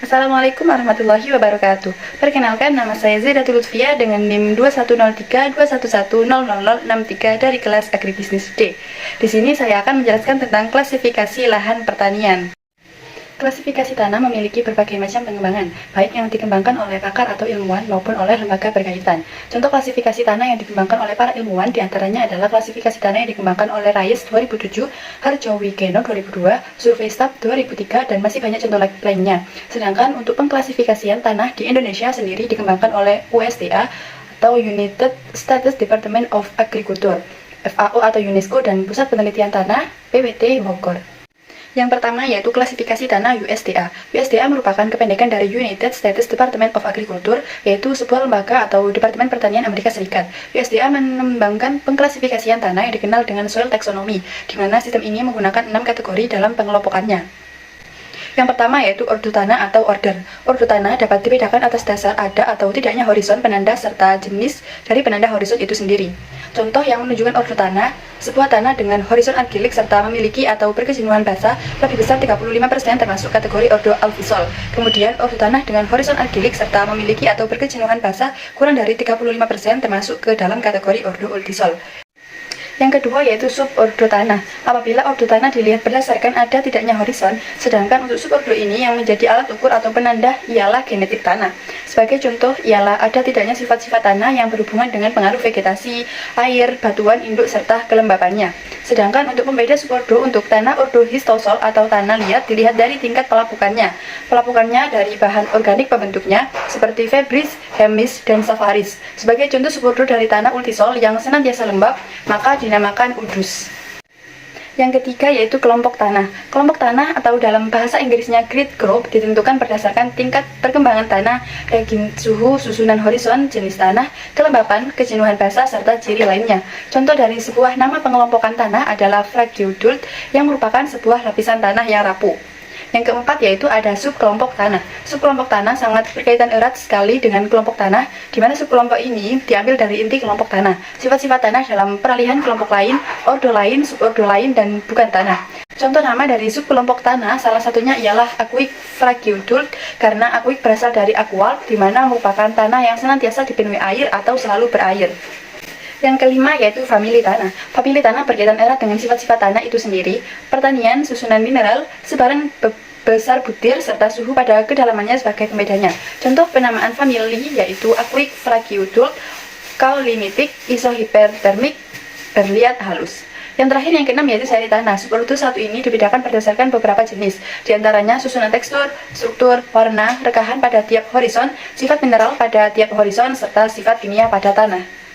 Assalamualaikum warahmatullahi wabarakatuh. Perkenalkan, nama saya Zaidatul Lutfia dengan NIM 210321100063 dari kelas Agribisnis D. Di sini saya akan menjelaskan tentang klasifikasi lahan pertanian. Klasifikasi tanah memiliki berbagai macam pengembangan, baik yang dikembangkan oleh pakar atau ilmuwan maupun oleh lembaga berkaitan. Contoh klasifikasi tanah yang dikembangkan oleh para ilmuwan diantaranya adalah klasifikasi tanah yang dikembangkan oleh Rais 2007, Harjowigeno 2002, Surveystab 2003, dan masih banyak contoh lainnya. Sedangkan untuk pengklasifikasian tanah di Indonesia sendiri dikembangkan oleh USDA atau United States Department of Agriculture, FAO atau UNESCO, dan Pusat Penelitian Tanah PWT Bogor. Yang pertama yaitu klasifikasi tanah USDA. USDA merupakan kependekan dari United States Department of Agriculture, yaitu sebuah lembaga atau Departemen Pertanian Amerika Serikat. USDA mengembangkan pengklasifikasian tanah yang dikenal dengan soil taxonomy, di mana sistem ini menggunakan 6 kategori dalam pengelompokannya. Yang pertama yaitu ordo tanah atau order. Ordo tanah dapat dibedakan atas dasar ada atau tidaknya horizon penanda serta jenis dari penanda horizon itu sendiri. Contoh yang menunjukkan ordo tanah, sebuah tanah dengan horizon argilik serta memiliki atau berkejenuhan basah lebih besar 35% termasuk kategori ordo alfisol. Kemudian ordo tanah dengan horizon argilik serta memiliki atau berkejenuhan basah kurang dari 35% termasuk ke dalam kategori ordo ultisol. Yang kedua yaitu subordo tanah. Apabila ordo tanah dilihat berdasarkan ada tidaknya horizon, sedangkan untuk subordo ini yang menjadi alat ukur atau penanda ialah genetik tanah. Sebagai contoh ialah ada tidaknya sifat-sifat tanah yang berhubungan dengan pengaruh vegetasi, air, batuan, induk, serta kelembapannya. Sedangkan untuk pembeda subordo untuk tanah ordo histosol atau tanah liat dilihat dari tingkat pelapukannya. Pelapukannya dari bahan organik pembentuknya seperti febris, hemis, dan safaris. Sebagai contoh subordo dari tanah ultisol yang senantiasa lembab, maka dinamakan udus. Yang ketiga yaitu kelompok tanah. Kelompok tanah atau dalam bahasa Inggrisnya grid group ditentukan berdasarkan tingkat perkembangan tanah, regim suhu, susunan horizon, jenis tanah, kelembapan, kejenuhan basah, serta ciri lainnya. Contoh dari sebuah nama pengelompokan tanah adalah Fragiodult yang merupakan sebuah lapisan tanah yang rapuh. Yang keempat yaitu ada subkelompok tanah. Subkelompok tanah sangat berkaitan erat sekali dengan kelompok tanah, di mana subkelompok ini diambil dari inti kelompok tanah. Sifat-sifat tanah dalam peralihan kelompok lain, ordo lain, subordo lain, dan bukan tanah. Contoh nama dari subkelompok tanah salah satunya ialah Aquik Fragiodult, karena Aquik berasal dari aqual, di mana merupakan tanah yang senantiasa dipenuhi air atau selalu berair. Yang kelima yaitu famili tanah. Famili tanah berkaitan erat dengan sifat-sifat tanah itu sendiri, pertanian, susunan mineral, sebaran besar butir, serta suhu pada kedalamannya sebagai pembedanya. Contoh penamaan famili yaitu Aquik Fragiodult, Kaolinitik, Isohipertermik, berliat halus. Yang terakhir yang keenam yaitu seri tanah. Subordo satu ini dibedakan berdasarkan beberapa jenis, diantaranya susunan tekstur, struktur, warna, rekahan pada tiap horizon, sifat mineral pada tiap horizon, serta sifat kimia pada tanah.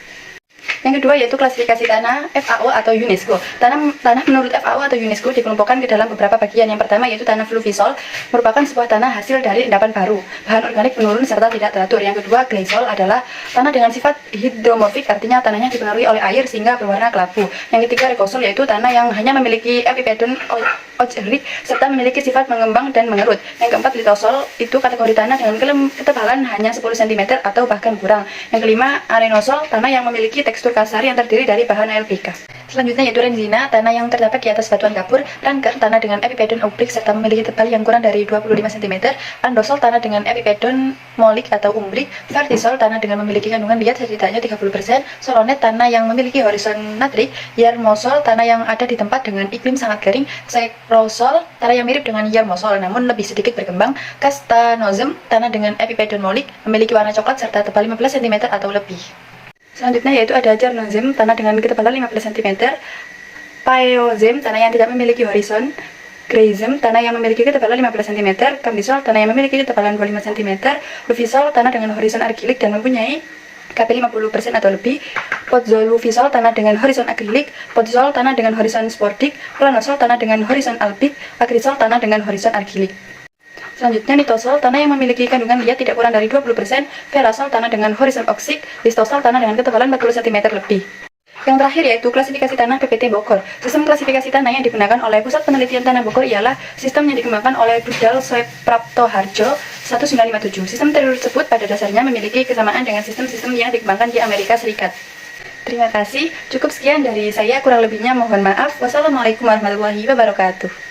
Yang kedua yaitu klasifikasi tanah FAO atau UNESCO. Tanah menurut FAO atau UNESCO dikelompokkan ke dalam beberapa bagian. Yang pertama yaitu tanah fluvisol, merupakan sebuah tanah hasil dari endapan baru, bahan organik menurun serta tidak teratur. Yang kedua glaisol adalah tanah dengan sifat hidromorfik, artinya tanahnya dipengaruhi oleh air sehingga berwarna kelabu. Yang ketiga rekosol yaitu tanah yang hanya memiliki epipedon ocerik serta memiliki sifat mengembang dan mengerut. Yang keempat litosol itu kategori tanah dengan ketebalan hanya 10 cm atau bahkan kurang. Yang kelima arenosol, tanah yang memiliki tekstur kasar yang terdiri dari bahan LPK. Selanjutnya yaitu renzina, tanah yang terdapat di atas batuan kapur. Ranker, tanah dengan epipedon oblik serta memiliki tebal yang kurang dari 25 cm. Andosol, tanah dengan epipedon molik atau umbrik. Vertisol, tanah dengan memiliki kandungan liat setidaknya 30%. Solonet, tanah yang memiliki horizon natrik. Yermosol, tanah yang ada di tempat dengan iklim sangat kering. Sekrosol, tanah yang mirip dengan yermosol namun lebih sedikit berkembang. Castanozem, tanah dengan epipedon molik, memiliki warna coklat serta tebal 15 cm atau lebih. Selanjutnya yaitu ada Chernozem, tanah dengan ketebalan 15 cm. Phaeozem, tanah yang tidak memiliki horizon. Grayzem, tanah yang memiliki ketebalan 15 cm. Cambisol, tanah yang memiliki ketebalan 25 cm. Luvisol, tanah dengan horizon argilik dan mempunyai KP 50% atau lebih. Podzolufisol, tanah dengan horizon akrilik. Podzol, tanah dengan horizon spordik. Planosol, tanah dengan horizon albik. Akrisol, tanah dengan horizon argilik. Selanjutnya nitosol, tanah yang memiliki kandungan liat tidak kurang dari 20%. Ferasol, tanah dengan horizon oksik. Listosol, tanah dengan ketebalan 40 cm lebih. Yang terakhir yaitu klasifikasi tanah PPT Bogor. Sistem klasifikasi tanah yang digunakan oleh Pusat Penelitian Tanah Bogor ialah sistem yang dikembangkan oleh Budal Soeb Prapto Harjo 1957. Sistem tersebut pada dasarnya memiliki kesamaan dengan sistem-sistem yang dikembangkan di Amerika Serikat. Terima kasih, cukup sekian dari saya, kurang lebihnya mohon maaf. Wassalamualaikum warahmatullahi wabarakatuh.